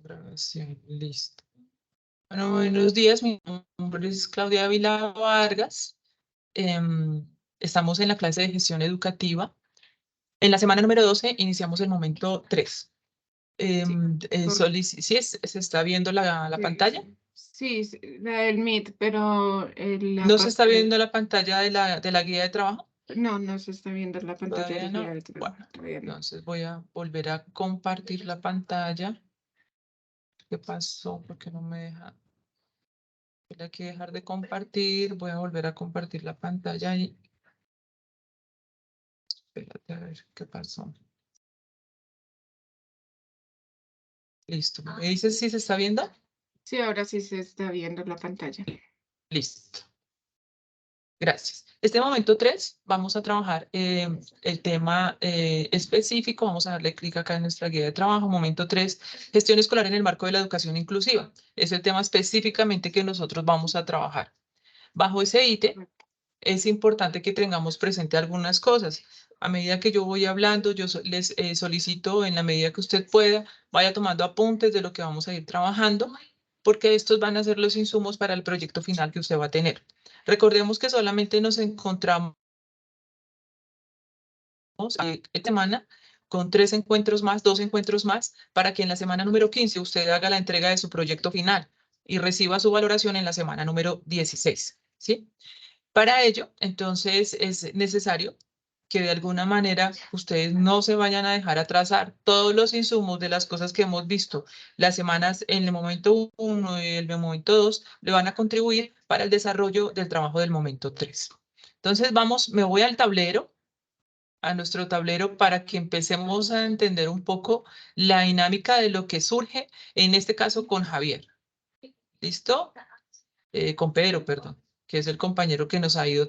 Grabación, listo. Bueno, buenos días, mi nombre es Claudia Ávila Vargas. Estamos en la clase de gestión educativa. En la semana número 12 iniciamos el momento 3. ¿Sí se está viendo la pantalla? Sí, la del Meet, pero ¿No se está viendo la pantalla de la guía de trabajo? No, no se está viendo la pantalla de la guía de trabajo. Bueno, entonces voy a volver a compartir la pantalla. ¿Qué pasó? ¿Por qué no me deja? Voy a dejar de compartir. Voy a volver a compartir la pantalla y espérate a ver qué pasó. Listo. ¿Me dices si se está viendo? Sí, ahora sí se está viendo la pantalla. Listo. Gracias. Este momento 3 vamos a trabajar el tema específico. Vamos a darle clic acá en nuestra guía de trabajo. Momento 3, gestión escolar en el marco de la educación inclusiva. Es el tema específicamente que nosotros vamos a trabajar. Bajo ese ítem, es importante que tengamos presente algunas cosas. A medida que yo voy hablando, yo les solicito, en la medida que usted pueda, vaya tomando apuntes de lo que vamos a ir trabajando, porque estos van a ser los insumos para el proyecto final que usted va a tener. Recordemos que solamente nos encontramos esta semana con 3 encuentros más, 2 encuentros más, para que en la semana número 15 usted haga la entrega de su proyecto final y reciba su valoración en la semana número 16, ¿sí? Para ello, entonces, es necesario que de alguna manera ustedes no se vayan a dejar atrasar. Todos los insumos de las cosas que hemos visto las semanas en el momento 1 y el momento 2 le van a contribuir para el desarrollo del trabajo del momento 3. Entonces, me voy al tablero, a nuestro tablero, para que empecemos a entender un poco la dinámica de lo que surge, en este caso con Javier. ¿Listo? Con Pedro, perdón, que es el compañero que nos ha ido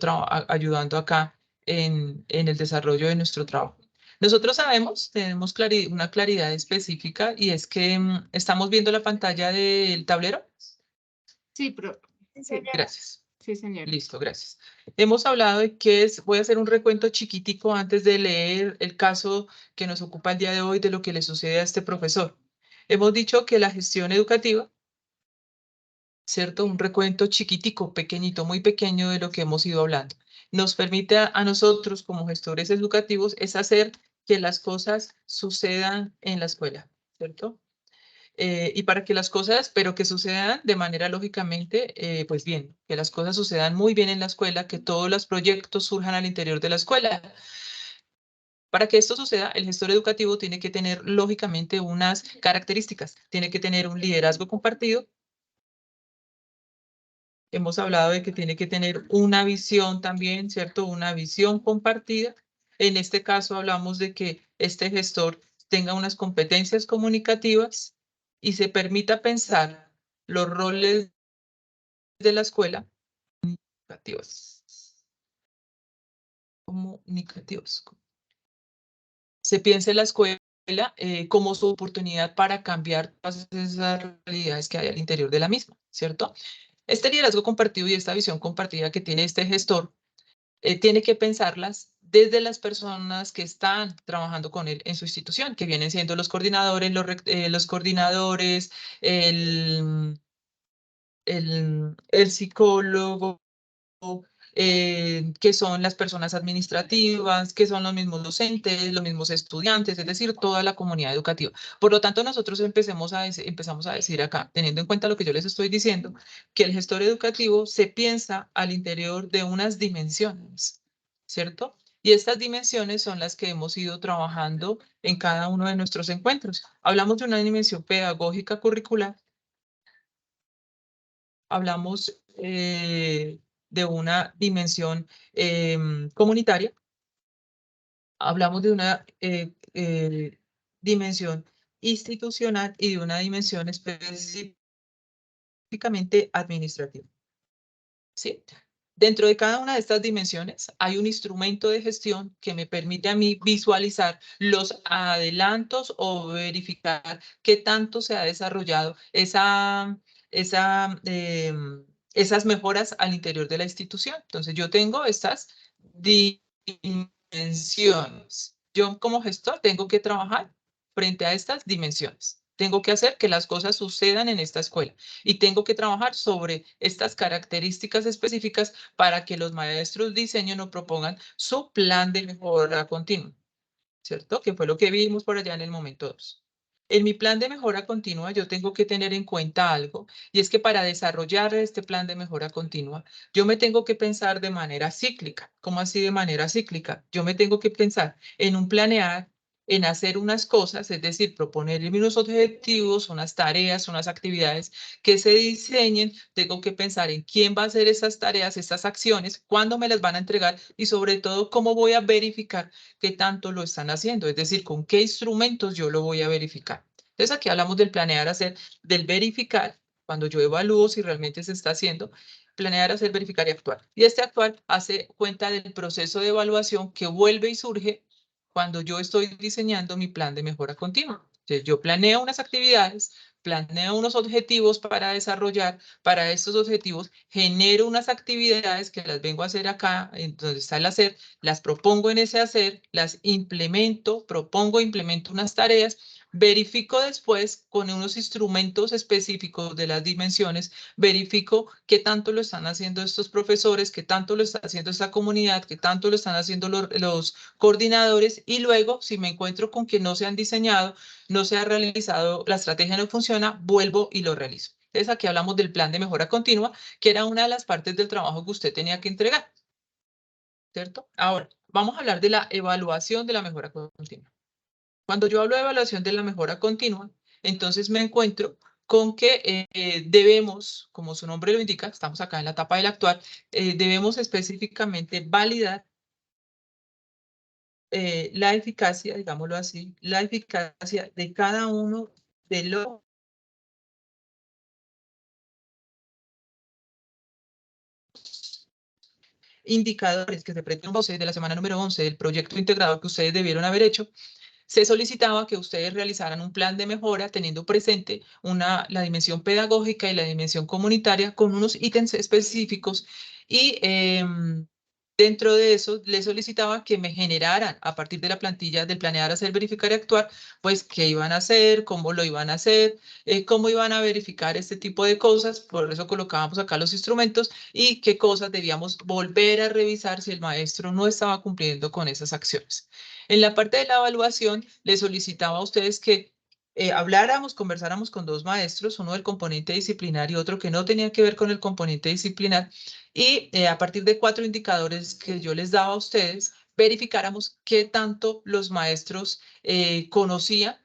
ayudando acá en el desarrollo de nuestro trabajo. Nosotros sabemos, tenemos una claridad específica, y es que estamos viendo la pantalla del tablero. Sí, pero... Sí. Gracias. Sí, señor. Listo, gracias. Hemos hablado de voy a hacer un recuento chiquitico antes de leer el caso que nos ocupa el día de hoy de lo que le sucede a este profesor. Hemos dicho que la gestión educativa, ¿cierto? Un recuento chiquitico, pequeñito, muy pequeño de lo que hemos ido hablando. Nos permite a nosotros como gestores educativos es hacer que las cosas sucedan en la escuela, ¿cierto? Y para que las cosas, pero que sucedan de manera lógicamente, pues bien, que las cosas sucedan muy bien en la escuela, que todos los proyectos surjan al interior de la escuela. Para que esto suceda, el gestor educativo tiene que tener lógicamente unas características. Tiene que tener un liderazgo compartido. Hemos hablado de que tiene que tener una visión también, ¿cierto? Una visión compartida. En este caso hablamos de que este gestor tenga unas competencias comunicativas y se permita pensar los roles de la escuela comunicativos. Se piensa en la escuela como su oportunidad para cambiar todas esas realidades que hay al interior de la misma, ¿cierto? Este liderazgo compartido y esta visión compartida que tiene este gestor tiene que pensarlas desde las personas que están trabajando con él en su institución, que vienen siendo los coordinadores, los coordinadores, el psicólogo, que son las personas administrativas, que son los mismos docentes, los mismos estudiantes, es decir, toda la comunidad educativa. Por lo tanto, nosotros empezamos a decir acá, teniendo en cuenta lo que yo les estoy diciendo, que el gestor educativo se piensa al interior de unas dimensiones, ¿cierto? Y estas dimensiones son las que hemos ido trabajando en cada uno de nuestros encuentros. Hablamos de una dimensión pedagógica curricular, hablamos de una dimensión comunitaria, hablamos de una dimensión institucional y de una dimensión específicamente administrativa. ¿Sí? Dentro de cada una de estas dimensiones hay un instrumento de gestión que me permite a mí visualizar los adelantos o verificar qué tanto se ha desarrollado esas mejoras al interior de la institución. Entonces yo tengo estas dimensiones. Yo como gestor tengo que trabajar frente a estas dimensiones. Tengo que hacer que las cosas sucedan en esta escuela y tengo que trabajar sobre estas características específicas para que los maestros de diseño nos propongan su plan de mejora continua, ¿cierto? Que fue lo que vimos por allá en el momento 2. En mi plan de mejora continua yo tengo que tener en cuenta algo, y es que para desarrollar este plan de mejora continua, yo me tengo que pensar de manera cíclica. ¿Cómo así de manera cíclica? Yo me tengo que pensar en un planear, en hacer unas cosas, es decir, proponerme unos objetivos, unas tareas, unas actividades que se diseñen. Tengo que pensar en quién va a hacer esas tareas, estas acciones, cuándo me las van a entregar y sobre todo cómo voy a verificar qué tanto lo están haciendo, es decir, con qué instrumentos yo lo voy a verificar. Entonces aquí hablamos del planear, hacer, del verificar, cuando yo evalúo si realmente se está haciendo, planear, hacer, verificar y actuar. Y este actuar hace cuenta del proceso de evaluación que vuelve y surge cuando yo estoy diseñando mi plan de mejora continua. Entonces yo planeo unas actividades, planeo unos objetivos para desarrollar. Para estos objetivos genero unas actividades que las vengo a hacer acá, en donde está el hacer, las propongo en ese hacer, las implemento, propongo, implemento unas tareas, verifico después con unos instrumentos específicos de las dimensiones, verifico qué tanto lo están haciendo estos profesores, qué tanto lo está haciendo esta comunidad, qué tanto lo están haciendo los coordinadores, y luego si me encuentro con que no se han diseñado, no se ha realizado, la estrategia no funciona, vuelvo y lo realizo. Entonces aquí hablamos del plan de mejora continua, que era una de las partes del trabajo que usted tenía que entregar, ¿cierto? Ahora, vamos a hablar de la evaluación de la mejora continua. Cuando yo hablo de evaluación de la mejora continua, entonces me encuentro con que debemos, como su nombre lo indica, estamos acá en la etapa del actuar, debemos específicamente validar la eficacia, digámoslo así, la eficacia de cada uno de los indicadores que se pretenden de la semana número 11 del proyecto integrado que ustedes debieron haber hecho. Se solicitaba que ustedes realizaran un plan de mejora teniendo presente la dimensión pedagógica y la dimensión comunitaria con unos ítems específicos, y dentro de eso les solicitaba que me generaran a partir de la plantilla del planear, hacer, verificar y actuar, pues qué iban a hacer, cómo lo iban a hacer, cómo iban a verificar este tipo de cosas. Por eso colocábamos acá los instrumentos y qué cosas debíamos volver a revisar si el maestro no estaba cumpliendo con esas acciones. En la parte de la evaluación, les solicitaba a ustedes que habláramos, conversáramos con dos maestros, uno del componente disciplinar y otro que no tenía que ver con el componente disciplinar, y a partir de 4 indicadores que yo les daba a ustedes, verificáramos qué tanto los maestros conocían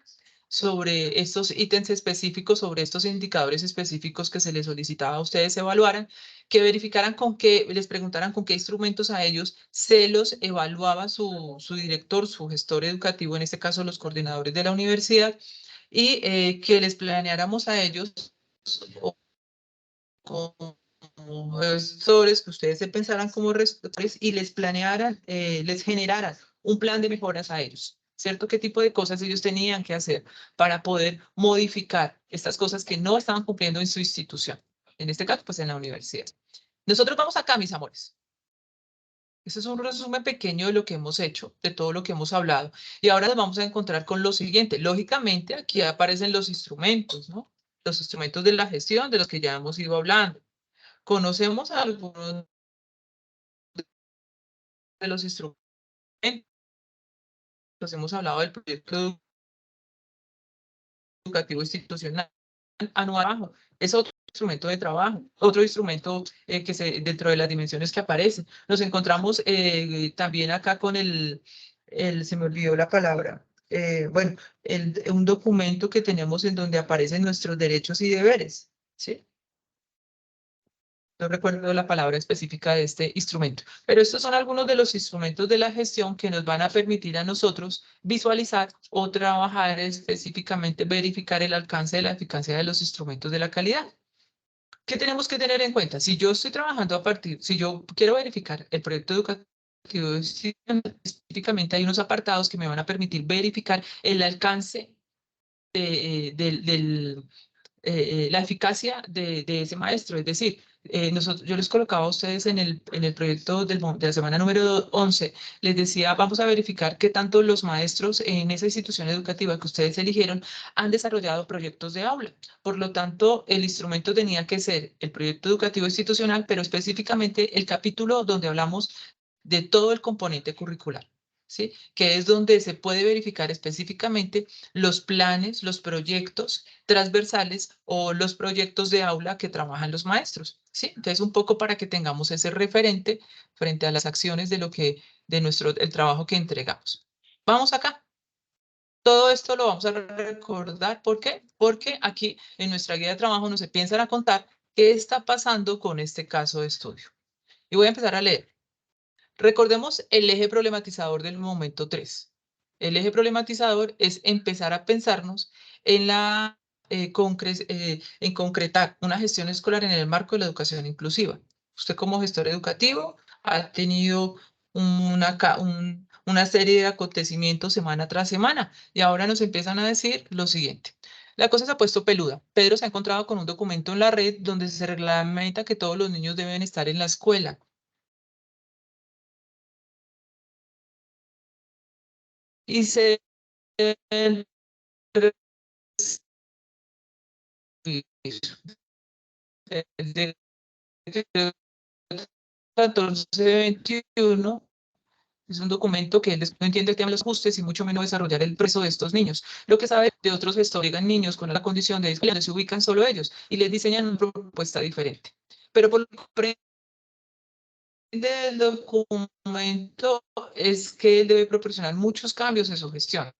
sobre estos ítems específicos, sobre estos indicadores específicos que se les solicitaba a ustedes evaluaran, que verificaran con qué, les preguntaran con qué instrumentos a ellos se los evaluaba su director, su gestor educativo, en este caso los coordinadores de la universidad, y que les planeáramos a ellos como gestores, que ustedes se pensaran como gestores y les planearan, les generaran un plan de mejoras a ellos, ¿cierto? ¿Qué tipo de cosas ellos tenían que hacer para poder modificar estas cosas que no estaban cumpliendo en su institución? En este caso, pues en la universidad. Nosotros vamos acá, mis amores. Este es un resumen pequeño de lo que hemos hecho, de todo lo que hemos hablado. Y ahora nos vamos a encontrar con lo siguiente. Lógicamente, aquí aparecen los instrumentos, ¿no? Los instrumentos de la gestión de los que ya hemos ido hablando. Conocemos algunos de los instrumentos. Hemos hablado del proyecto educativo institucional anual. Es otro instrumento de trabajo, otro instrumento dentro de las dimensiones que aparecen. Nos encontramos también acá con se me olvidó la palabra, bueno, un documento que tenemos en donde aparecen nuestros derechos y deberes, ¿sí? No recuerdo la palabra específica de este instrumento, pero estos son algunos de los instrumentos de la gestión que nos van a permitir a nosotros visualizar o trabajar específicamente, verificar el alcance de la eficacia de los instrumentos de la calidad. ¿Qué tenemos que tener en cuenta? Si yo estoy trabajando si yo quiero verificar el proyecto educativo, específicamente hay unos apartados que me van a permitir verificar el alcance la eficacia de ese maestro, es decir, yo les colocaba a ustedes en el proyecto de la semana número 11, les decía, vamos a verificar qué tanto los maestros en esa institución educativa que ustedes eligieron han desarrollado proyectos de aula. Por lo tanto, el instrumento tenía que ser el proyecto educativo institucional, pero específicamente el capítulo donde hablamos de todo el componente curricular. ¿Sí? Que es donde se puede verificar específicamente los planes, los proyectos transversales o los proyectos de aula que trabajan los maestros. ¿Sí? Entonces, un poco para que tengamos ese referente frente a las acciones el trabajo que entregamos. Vamos acá. Todo esto lo vamos a recordar. ¿Por qué? Porque aquí en nuestra guía de trabajo nos empiezan a contar qué está pasando con este caso de estudio. Y voy a empezar a leer. Recordemos el eje problematizador del momento 3. El eje problematizador es empezar a pensarnos en en concretar una gestión escolar en el marco de la educación inclusiva. Usted como gestor educativo ha tenido una serie de acontecimientos semana tras semana y ahora nos empiezan a decir lo siguiente. La cosa se ha puesto peluda. Pedro se ha encontrado con un documento en la red donde se reglamenta que todos los niños deben estar en la escuela. Y se el 1421 es un documento que no entiende el tema de los ajustes y mucho menos desarrollar el proceso de estos niños. Lo que sabe de otros gestores, llegan niños con la condición de discapacidad, se ubican solo ellos y les diseñan una propuesta diferente. Pero por lo que comprende el documento es que él debe proporcionar muchos cambios en su gestión.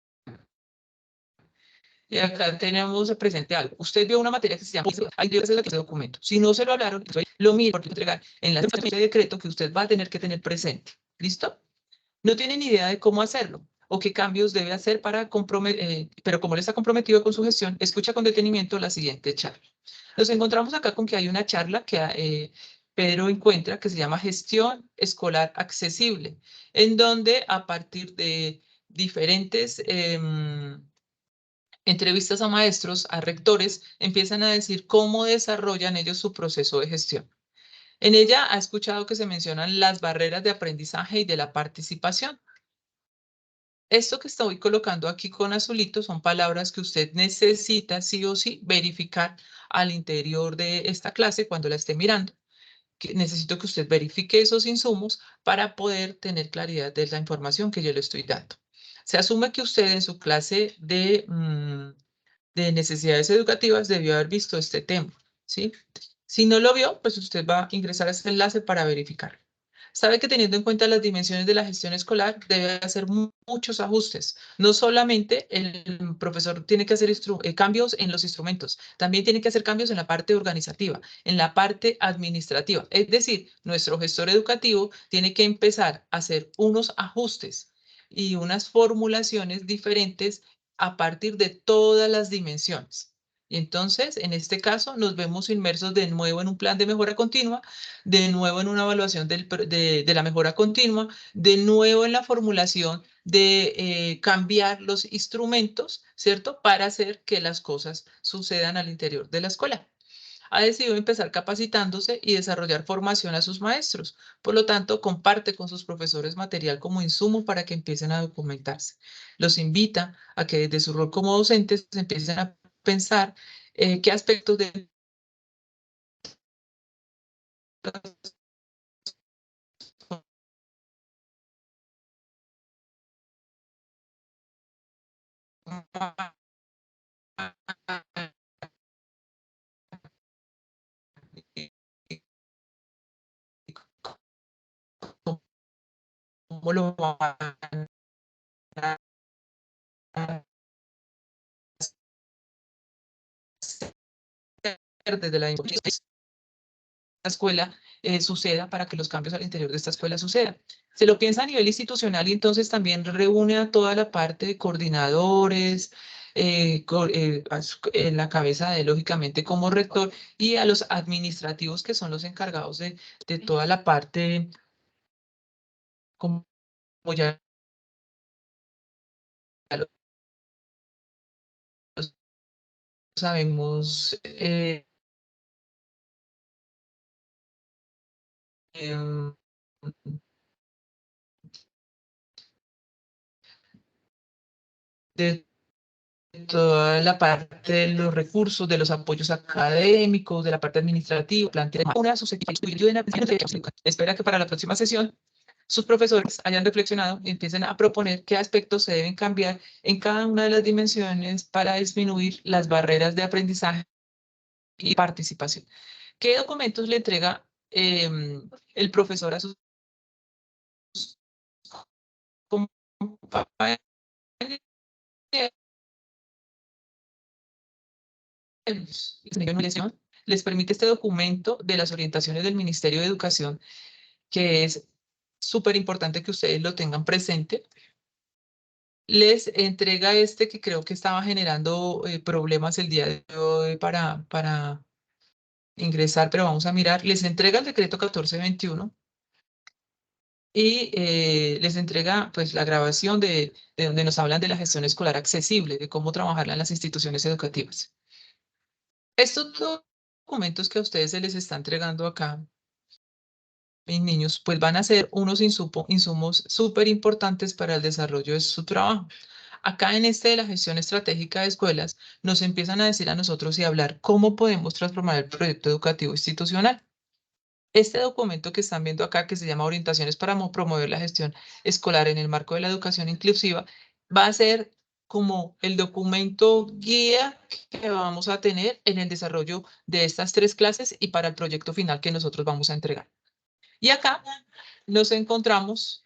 Y acá tenemos presente algo. Usted vio una materia que se llama, hay que hacer ese documento. Si no se lo hablaron, lo mismo por entregar en la de decreto que usted va a tener que tener presente. ¿Listo? No tiene ni idea de cómo hacerlo o qué cambios debe hacer para comprometer, pero como él está comprometido con su gestión, escucha con detenimiento la siguiente charla. Nos encontramos acá con que hay una charla que Pedro encuentra que se llama Gestión Escolar Accesible, en donde a partir de diferentes entrevistas a maestros, a rectores, empiezan a decir cómo desarrollan ellos su proceso de gestión. En ella ha escuchado que se mencionan las barreras de aprendizaje y de la participación. Esto que estoy colocando aquí con azulito son palabras que usted necesita sí o sí verificar al interior de esta clase cuando la esté mirando. Necesito que usted verifique esos insumos para poder tener claridad de la información que yo le estoy dando. Se asume que usted en su clase de necesidades educativas debió haber visto este tema, ¿sí? Si no lo vio, pues usted va a ingresar a este enlace para verificar. Sabe que teniendo en cuenta las dimensiones de la gestión escolar, debe hacer muchos ajustes. No solamente el profesor tiene que hacer cambios en los instrumentos, también tiene que hacer cambios en la parte organizativa, en la parte administrativa. Es decir, nuestro gestor educativo tiene que empezar a hacer unos ajustes y unas formulaciones diferentes a partir de todas las dimensiones. Y entonces, en este caso, nos vemos inmersos de nuevo en un plan de mejora continua, de nuevo en una evaluación de la mejora continua, de nuevo en la formulación de cambiar los instrumentos, ¿cierto? Para hacer que las cosas sucedan al interior de la escuela. Ha decidido empezar capacitándose y desarrollar formación a sus maestros. Por lo tanto, comparte con sus profesores material como insumo para que empiecen a documentarse. Los invita a que desde su rol como docentes empiecen a pensar qué aspectos de cómo lo van a hacer desde la escuela suceda para que los cambios al interior de esta escuela sucedan. Se lo piensa a nivel institucional y entonces también reúne a toda la parte de coordinadores, en la cabeza de, lógicamente, como rector y a los administrativos que son los encargados de toda la parte, como ya lo sabemos, de toda la parte de los recursos, de los apoyos académicos, de la parte administrativa, plantea una sus equipos espera que para la próxima sesión sus profesores hayan reflexionado y empiecen a proponer qué aspectos se deben cambiar en cada una de las dimensiones para disminuir las barreras de aprendizaje y participación. ¿Qué documentos le entrega el profesor a sus compañeros? Les permite este documento de las orientaciones del Ministerio de Educación, que es súper importante que ustedes lo tengan presente. Les entrega este que creo que estaba generando problemas el día de hoy para ingresar, pero vamos a mirar. Les entrega el decreto 1421 y les entrega pues la grabación de donde nos hablan de la gestión escolar accesible, de cómo trabajarla en las instituciones educativas. Estos documentos que a ustedes se les está entregando acá, mis niños, pues van a ser unos insumos súper importantes para el desarrollo de su trabajo. Acá en este de la gestión estratégica de escuelas, nos empiezan a decir a nosotros y a hablar cómo podemos transformar el proyecto educativo institucional. Este documento que están viendo acá, que se llama Orientaciones para promover la gestión escolar en el marco de la educación inclusiva, va a ser como el documento guía que vamos a tener en el desarrollo de estas 3 clases y para el proyecto final que nosotros vamos a entregar. Y acá nos encontramos,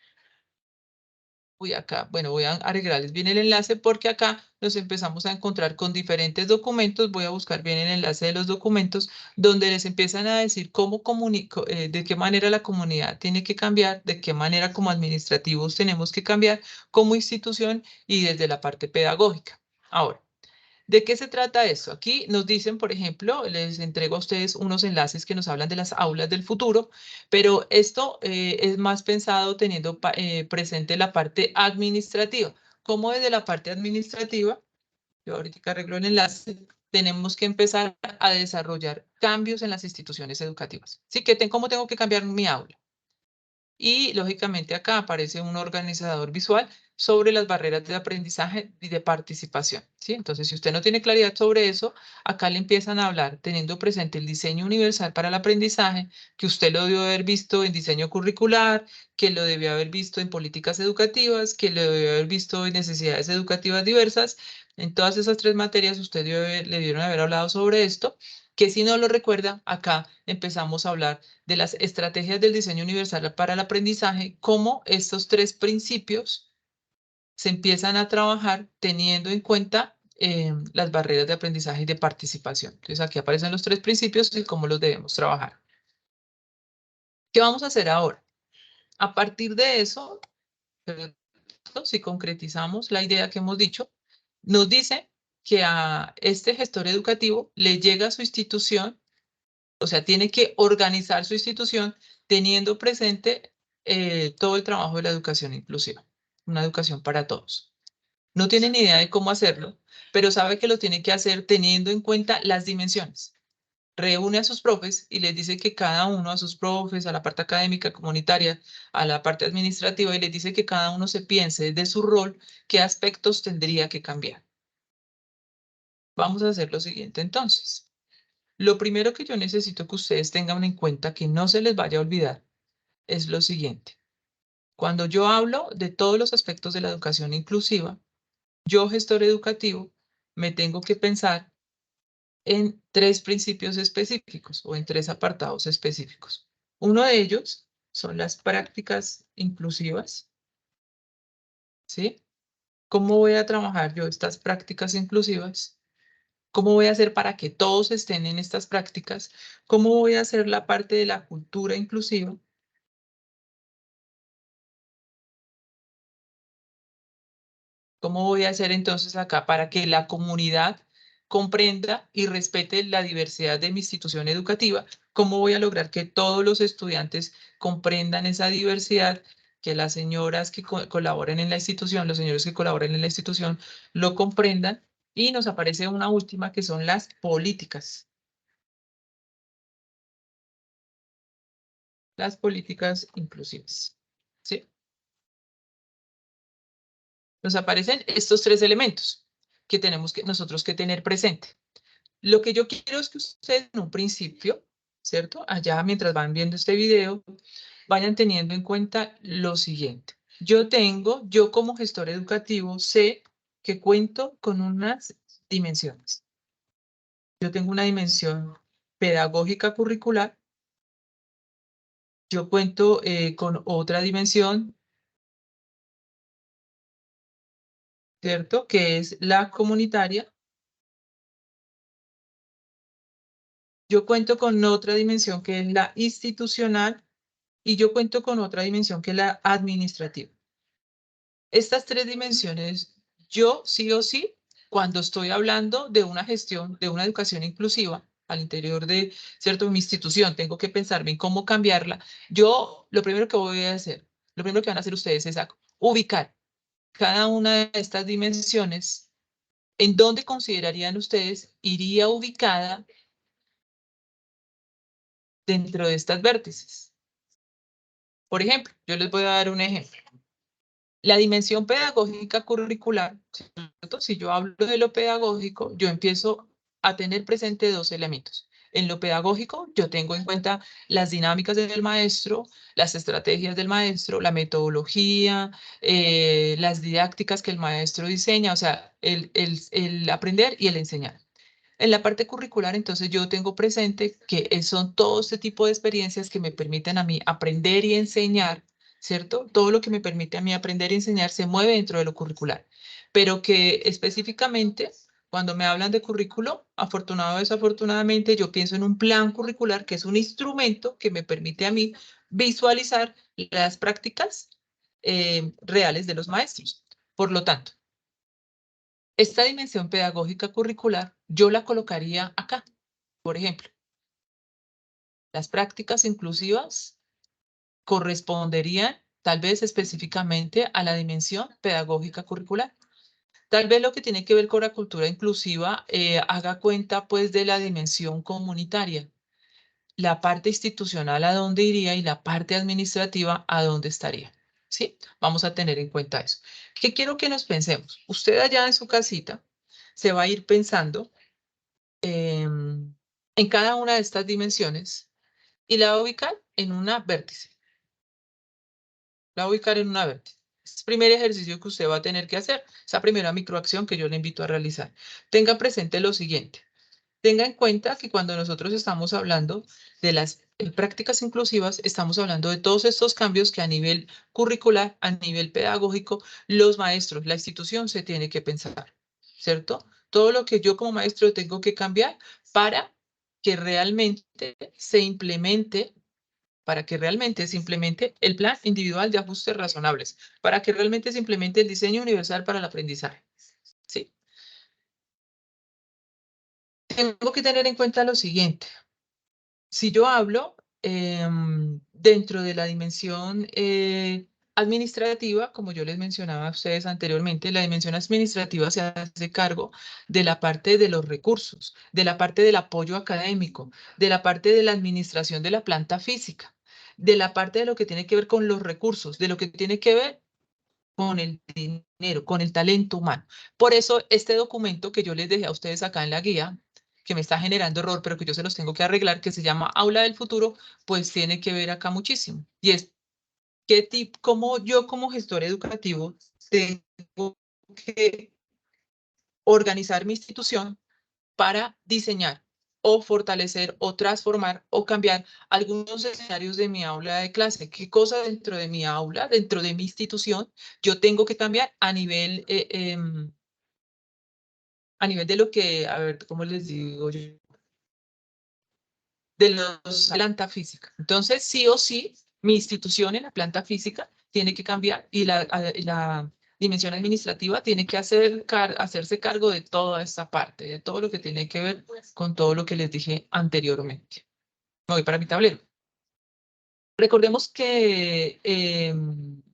bueno, voy a agregarles bien el enlace porque acá nos empezamos a encontrar con diferentes documentos. Voy a buscar bien el enlace de los documentos donde les empiezan a decir cómo comunico, de qué manera la comunidad tiene que cambiar, de qué manera como administrativos tenemos que cambiar, como institución y desde la parte pedagógica. Ahora, ¿de qué se trata eso? Aquí nos dicen, por ejemplo, les entrego a ustedes unos enlaces que nos hablan de las aulas del futuro, pero esto es más pensado teniendo presente la parte administrativa. ¿Cómo desde la parte administrativa, yo ahorita arreglo el enlace, tenemos que empezar a desarrollar cambios en las instituciones educativas? ¿Sí? ¿Cómo tengo que cambiar mi aula? Y lógicamente acá aparece un organizador visual sobre las barreras de aprendizaje y de participación, ¿sí? Entonces, si usted no tiene claridad sobre eso, acá le empiezan a hablar teniendo presente el diseño universal para el aprendizaje, que usted lo debió haber visto en diseño curricular, que lo debió haber visto en políticas educativas, que lo debió haber visto en necesidades educativas diversas. En todas esas 3 materias usted le dieron haber hablado sobre esto, que si no lo recuerda, acá empezamos a hablar de las estrategias del diseño universal para el aprendizaje, cómo estos 3 principios se empiezan a trabajar teniendo en cuenta las barreras de aprendizaje y de participación. Entonces aquí aparecen los 3 principios y cómo los debemos trabajar. ¿Qué vamos a hacer ahora? A partir de eso, si concretizamos la idea que hemos dicho, nos dice que a este gestor educativo le llega a su institución, o sea, tiene que organizar su institución teniendo presente todo el trabajo de la educación inclusiva, una educación para todos. No tiene ni idea de cómo hacerlo, pero sabe que lo tiene que hacer teniendo en cuenta las dimensiones. Reúne a sus profes y les dice que cada uno, a sus profes, a la parte académica, comunitaria, a la parte administrativa, y les dice que cada uno se piense desde su rol qué aspectos tendría que cambiar. Vamos a hacer lo siguiente entonces. Lo primero que yo necesito que ustedes tengan en cuenta, que no se les vaya a olvidar, es lo siguiente. Cuando yo hablo de todos los aspectos de la educación inclusiva, yo, gestor educativo, me tengo que pensar en 3 principios específicos o en 3 apartados específicos. Uno de ellos son las prácticas inclusivas, ¿sí? ¿Cómo voy a trabajar yo estas prácticas inclusivas? ¿Cómo voy a hacer para que todos estén en estas prácticas? ¿Cómo voy a hacer la parte de la cultura inclusiva? ¿Cómo voy a hacer entonces acá para que la comunidad comprenda y respete la diversidad de mi institución educativa? ¿Cómo voy a lograr que todos los estudiantes comprendan esa diversidad, que las señoras que colaboren en la institución, los señores que colaboren en la institución lo comprendan? Y nos aparece una última que son las políticas. las políticas inclusivas. ¿Sí? Nos aparecen estos tres elementos que tenemos nosotros que tener presente. Lo que yo quiero es que ustedes en un principio, ¿cierto? Allá mientras van viendo este video, vayan teniendo en cuenta lo siguiente. Yo como gestor educativo sé que cuento con unas dimensiones. Yo tengo una dimensión pedagógica curricular. Yo cuento con otra dimensión, ¿cierto? Que es la comunitaria. Yo cuento con otra dimensión que es la institucional y yo cuento con otra dimensión que es la administrativa. Estas tres dimensiones, yo sí o sí, cuando estoy hablando de una gestión, de una educación inclusiva al interior de, ¿cierto? Mi institución, tengo que pensarme en cómo cambiarla. Yo, lo primero que voy a hacer, lo primero que van a hacer ustedes es ubicar cada una de estas dimensiones en dónde considerarían ustedes iría ubicada dentro de estas vértices. Por ejemplo, yo les voy a dar un ejemplo. La dimensión pedagógica curricular, ¿cierto? Si yo hablo de lo pedagógico, yo empiezo a tener presente dos elementos. En lo pedagógico, yo tengo en cuenta las dinámicas del maestro, las estrategias del maestro, la metodología, las didácticas que el maestro diseña, o sea, el aprender y el enseñar. En la parte curricular, entonces yo tengo presente que son todo este tipo de experiencias que me permiten a mí aprender y enseñar, ¿cierto? Todo lo que me permite a mí aprender y enseñar se mueve dentro de lo curricular, pero que específicamente cuando me hablan de currículo, afortunado o desafortunadamente, yo pienso en un plan curricular que es un instrumento que me permite a mí visualizar las prácticas reales de los maestros. Por lo tanto, esta dimensión pedagógica curricular, yo la colocaría acá. Por ejemplo, las prácticas inclusivas corresponderían tal vez específicamente a la dimensión pedagógica curricular. Tal vez lo que tiene que ver con la cultura inclusiva haga cuenta pues de la dimensión comunitaria. La parte institucional a dónde iría y la parte administrativa a dónde estaría. ¿Sí? Vamos a tener en cuenta eso. ¿Qué quiero que nos pensemos? Usted allá en su casita se va a ir pensando en cada una de estas dimensiones y la va a ubicar en una vértice. La va a ubicar en una vértice. Es el primer ejercicio que usted va a tener que hacer, esa primera microacción que yo le invito a realizar. Tenga presente lo siguiente. Tenga en cuenta que cuando nosotros estamos hablando de las prácticas inclusivas, estamos hablando de todos estos cambios que a nivel curricular, a nivel pedagógico, los maestros, la institución se tiene que pensar, ¿cierto? Todo lo que yo como maestro tengo que cambiar para que realmente se implemente, el plan individual de ajustes razonables, para que realmente se implemente el diseño universal para el aprendizaje, ¿sí? Tengo que tener en cuenta lo siguiente. Si yo hablo dentro de la dimensión administrativa, como yo les mencionaba a ustedes anteriormente, la dimensión administrativa se hace cargo de la parte de los recursos, de la parte del apoyo académico, de la parte de la administración de la planta física, de la parte de lo que tiene que ver con los recursos, de lo que tiene que ver con el dinero, con el talento humano. Por eso este documento que yo les dejé a ustedes acá en la guía, que me está generando error, pero que yo se los tengo que arreglar, que se llama Aula del Futuro, pues tiene que ver acá muchísimo. Y es cómo yo como gestor educativo tengo que organizar mi institución para diseñar o fortalecer o transformar o cambiar algunos escenarios de mi aula de clase. ¿Qué cosa dentro de mi aula, dentro de mi institución, yo tengo que cambiar a nivel de lo que, a ver, ¿cómo les digo yo? De la planta física. Entonces, sí o sí, mi institución en la planta física tiene que cambiar y la dimensión administrativa tiene que hacerse cargo de toda esta parte, de todo lo que tiene que ver con todo lo que les dije anteriormente. Me voy para mi tablero. Recordemos que en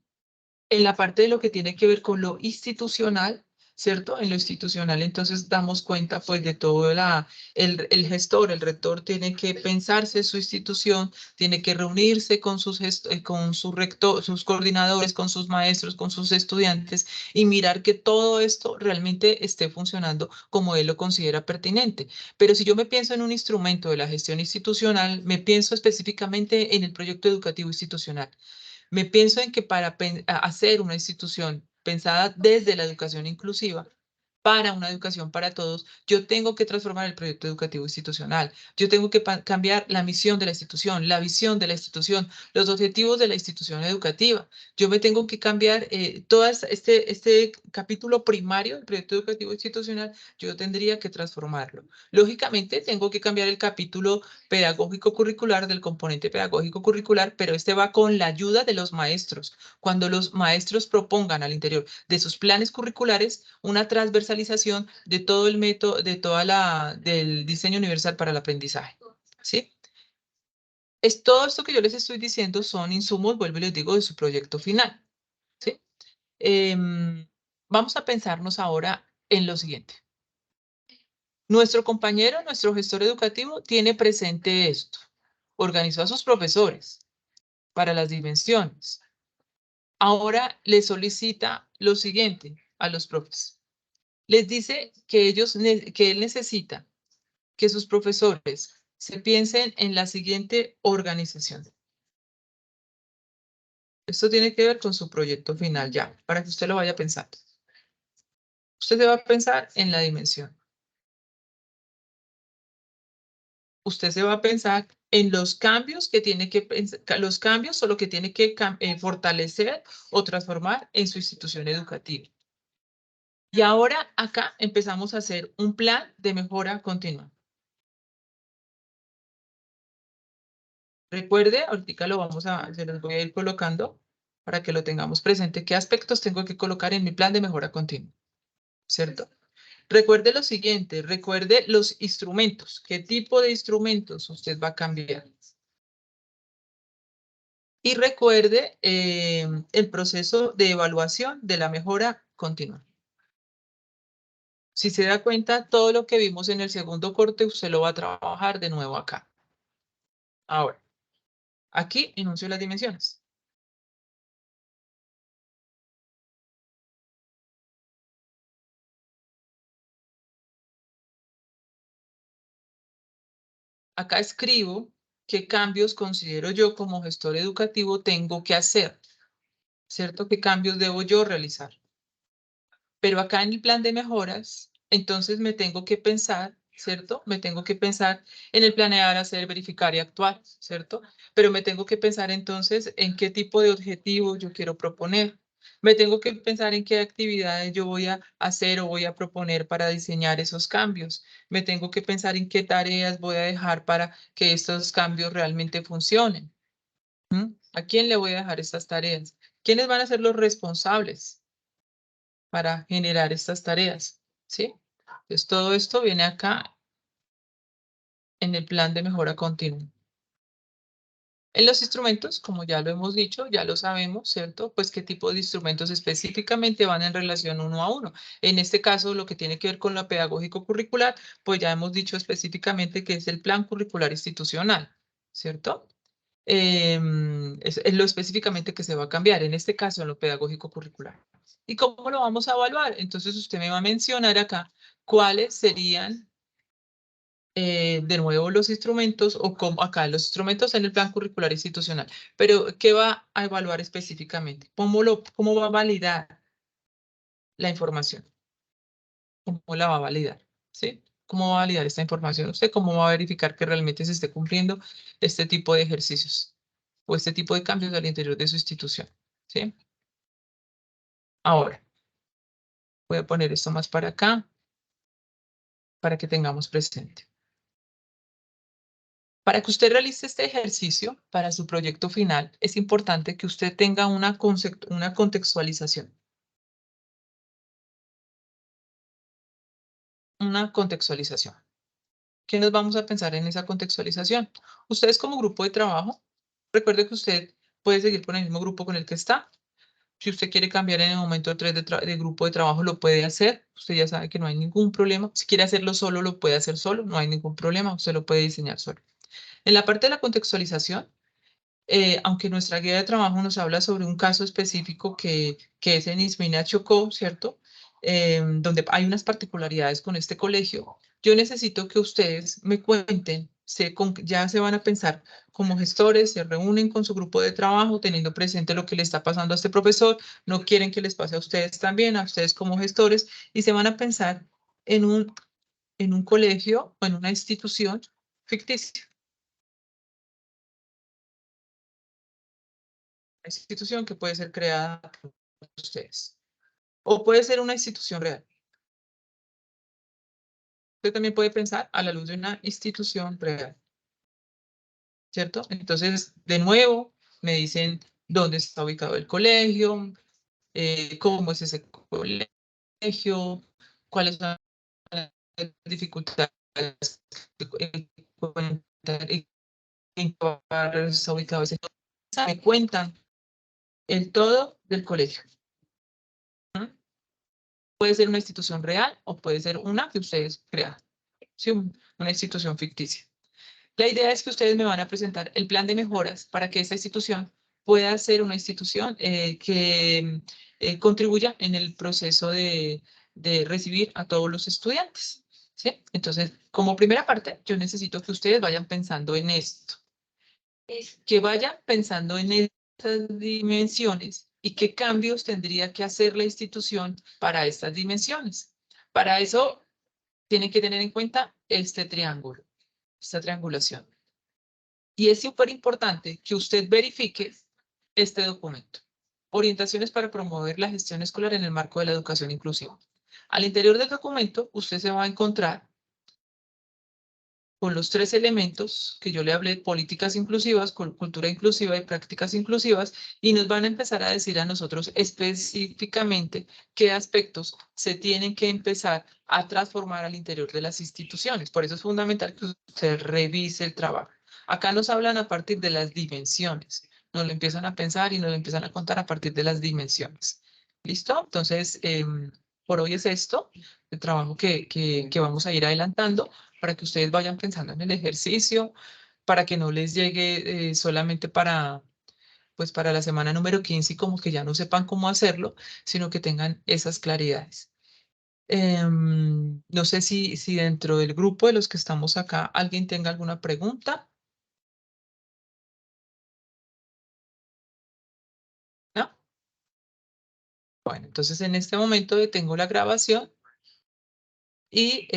la parte de lo que tiene que ver con lo institucional, ¿cierto? En lo institucional, entonces damos cuenta pues de todo el gestor, el rector tiene que pensarse su institución, tiene que reunirse con con su rector, sus coordinadores, con sus maestros, con sus estudiantes y mirar que todo esto realmente esté funcionando como él lo considera pertinente. Pero si yo me pienso en un instrumento de la gestión institucional, me pienso específicamente en el proyecto educativo institucional. Me pienso en que para hacer una institución pensada desde la educación inclusiva, para una educación para todos, yo tengo que transformar el proyecto educativo institucional. Yo tengo que cambiar la misión de la institución, la visión de la institución, los objetivos de la institución educativa. Yo me tengo que cambiar todo este capítulo primario del proyecto educativo institucional, yo tendría que transformarlo. Lógicamente, tengo que cambiar el capítulo pedagógico curricular del componente pedagógico curricular, pero este va con la ayuda de los maestros. Cuando los maestros propongan al interior de sus planes curriculares una transversalización de todo el método, del diseño universal para el aprendizaje. ¿Sí? Todo esto que yo les estoy diciendo son insumos, vuelvo y les digo, de su proyecto final. ¿Sí? Vamos a pensarnos ahora en lo siguiente. Nuestro compañero, nuestro gestor educativo, tiene presente esto. Organizó a sus profesores para las dimensiones. Ahora le solicita lo siguiente a los profes. Les dice que él necesita que sus profesores se piensen en la siguiente organización. Esto tiene que ver con su proyecto final ya, para que usted lo vaya pensando. Usted se va a pensar en la dimensión. Usted se va a pensar en los cambios que tiene que los cambios o lo que tiene que fortalecer o transformar en su institución educativa. Y ahora acá empezamos a hacer un plan de mejora continua. Recuerde, ahorita se los voy a ir colocando para que lo tengamos presente, qué aspectos tengo que colocar en mi plan de mejora continua, ¿cierto? Recuerde lo siguiente, recuerde los instrumentos, qué tipo de instrumentos usted va a cambiar. Y recuerde el proceso de evaluación de la mejora continua. Si se da cuenta, todo lo que vimos en el segundo corte, usted lo va a trabajar de nuevo acá. Ahora, aquí enuncio las dimensiones. Acá escribo qué cambios considero yo como gestor educativo tengo que hacer, ¿cierto? ¿Qué cambios debo yo realizar? Pero acá en el plan de mejoras, entonces me tengo que pensar, ¿cierto? Me tengo que pensar en el planear, hacer, verificar y actuar, ¿cierto? Pero me tengo que pensar entonces en qué tipo de objetivo yo quiero proponer. Me tengo que pensar en qué actividades yo voy a hacer o voy a proponer para diseñar esos cambios. Me tengo que pensar en qué tareas voy a dejar para que estos cambios realmente funcionen. ¿Mm? ¿A quién le voy a dejar estas tareas? ¿Quiénes van a ser los responsables para generar estas tareas? ¿Sí? Entonces todo esto viene acá en el plan de mejora continua. En los instrumentos, como ya lo hemos dicho, ya lo sabemos, ¿cierto? Pues qué tipo de instrumentos específicamente van en relación uno a uno. En este caso, lo que tiene que ver con la pedagógico curricular, pues ya hemos dicho específicamente que es el plan curricular institucional, ¿cierto? Es lo específicamente que se va a cambiar, en este caso en lo pedagógico curricular. ¿Y cómo lo vamos a evaluar? Entonces usted me va a mencionar acá cuáles serían de nuevo los instrumentos o como acá los instrumentos en el plan curricular institucional. Pero ¿qué va a evaluar específicamente? ¿Cómo va a validar la información? ¿Cómo la va a validar? ¿Sí? ¿Cómo va a validar esta información? ¿Usted cómo va a verificar que realmente se esté cumpliendo este tipo de ejercicios o este tipo de cambios al interior de su institución? ¿Sí? Ahora, voy a poner esto más para acá para que tengamos presente. Para que usted realice este ejercicio para su proyecto final, es importante que usted tenga una contextualización. Una contextualización. ¿Qué nos vamos a pensar en esa contextualización? Ustedes como grupo de trabajo, recuerde que usted puede seguir con el mismo grupo con el que está, Si usted quiere cambiar en el momento 3 de grupo de trabajo, lo puede hacer. Usted ya sabe que no hay ningún problema. Si quiere hacerlo solo, lo puede hacer solo. No hay ningún problema. Usted lo puede diseñar solo. En la parte de la contextualización, aunque nuestra guía de trabajo nos habla sobre un caso específico que es en Ismina Chocó, ¿cierto? Donde hay unas particularidades con este colegio. Yo necesito que ustedes me cuenten, ya se van a pensar como gestores, se reúnen con su grupo de trabajo, teniendo presente lo que le está pasando a este profesor, no quieren que les pase a ustedes también, a ustedes como gestores, y se van a pensar en un colegio o en una institución ficticia. Institución que puede ser creada por ustedes. O puede ser una institución real. Usted también puede pensar a la luz de una institución real, ¿cierto? Entonces, de nuevo, me dicen dónde está ubicado el colegio, cómo es ese colegio, cuáles son las dificultades que encuentran, en qué barrio está ubicado ese colegio. Me cuentan el todo del colegio. Puede ser una institución real o puede ser una que ustedes crean, ¿sí? Una institución ficticia. La idea es que ustedes me van a presentar el plan de mejoras para que esta institución pueda ser una institución que contribuya en el proceso de recibir a todos los estudiantes, ¿sí? Entonces, como primera parte, yo necesito que ustedes vayan pensando en esto, que vayan pensando en estas dimensiones y qué cambios tendría que hacer la institución para estas dimensiones. Para eso, tienen que tener en cuenta este triángulo, esta triangulación. Y es súper importante que usted verifique este documento. Orientaciones para promover la gestión escolar en el marco de la educación inclusiva. Al interior del documento, usted se va a encontrar con los 3 elementos que yo le hablé: políticas inclusivas, cultura inclusiva y prácticas inclusivas, y nos van a empezar a decir a nosotros específicamente qué aspectos se tienen que empezar a transformar al interior de las instituciones. Por eso es fundamental que usted revise el trabajo. Acá nos hablan a partir de las dimensiones, nos lo empiezan a pensar y nos lo empiezan a contar a partir de las dimensiones. ¿Listo? Entonces, por hoy es esto, el trabajo que vamos a ir adelantando, para que ustedes vayan pensando en el ejercicio, para que no les llegue solamente pues para la semana número 15 y como que ya no sepan cómo hacerlo, sino que tengan esas claridades. No sé si dentro del grupo de los que estamos acá alguien tenga alguna pregunta. ¿No? Bueno, entonces en este momento detengo la grabación y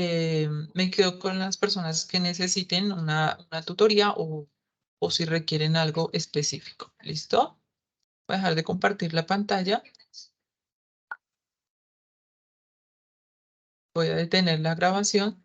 me quedo con las personas que necesiten una tutoría o si requieren algo específico. ¿Listo? Voy a dejar de compartir la pantalla. Voy a detener la grabación.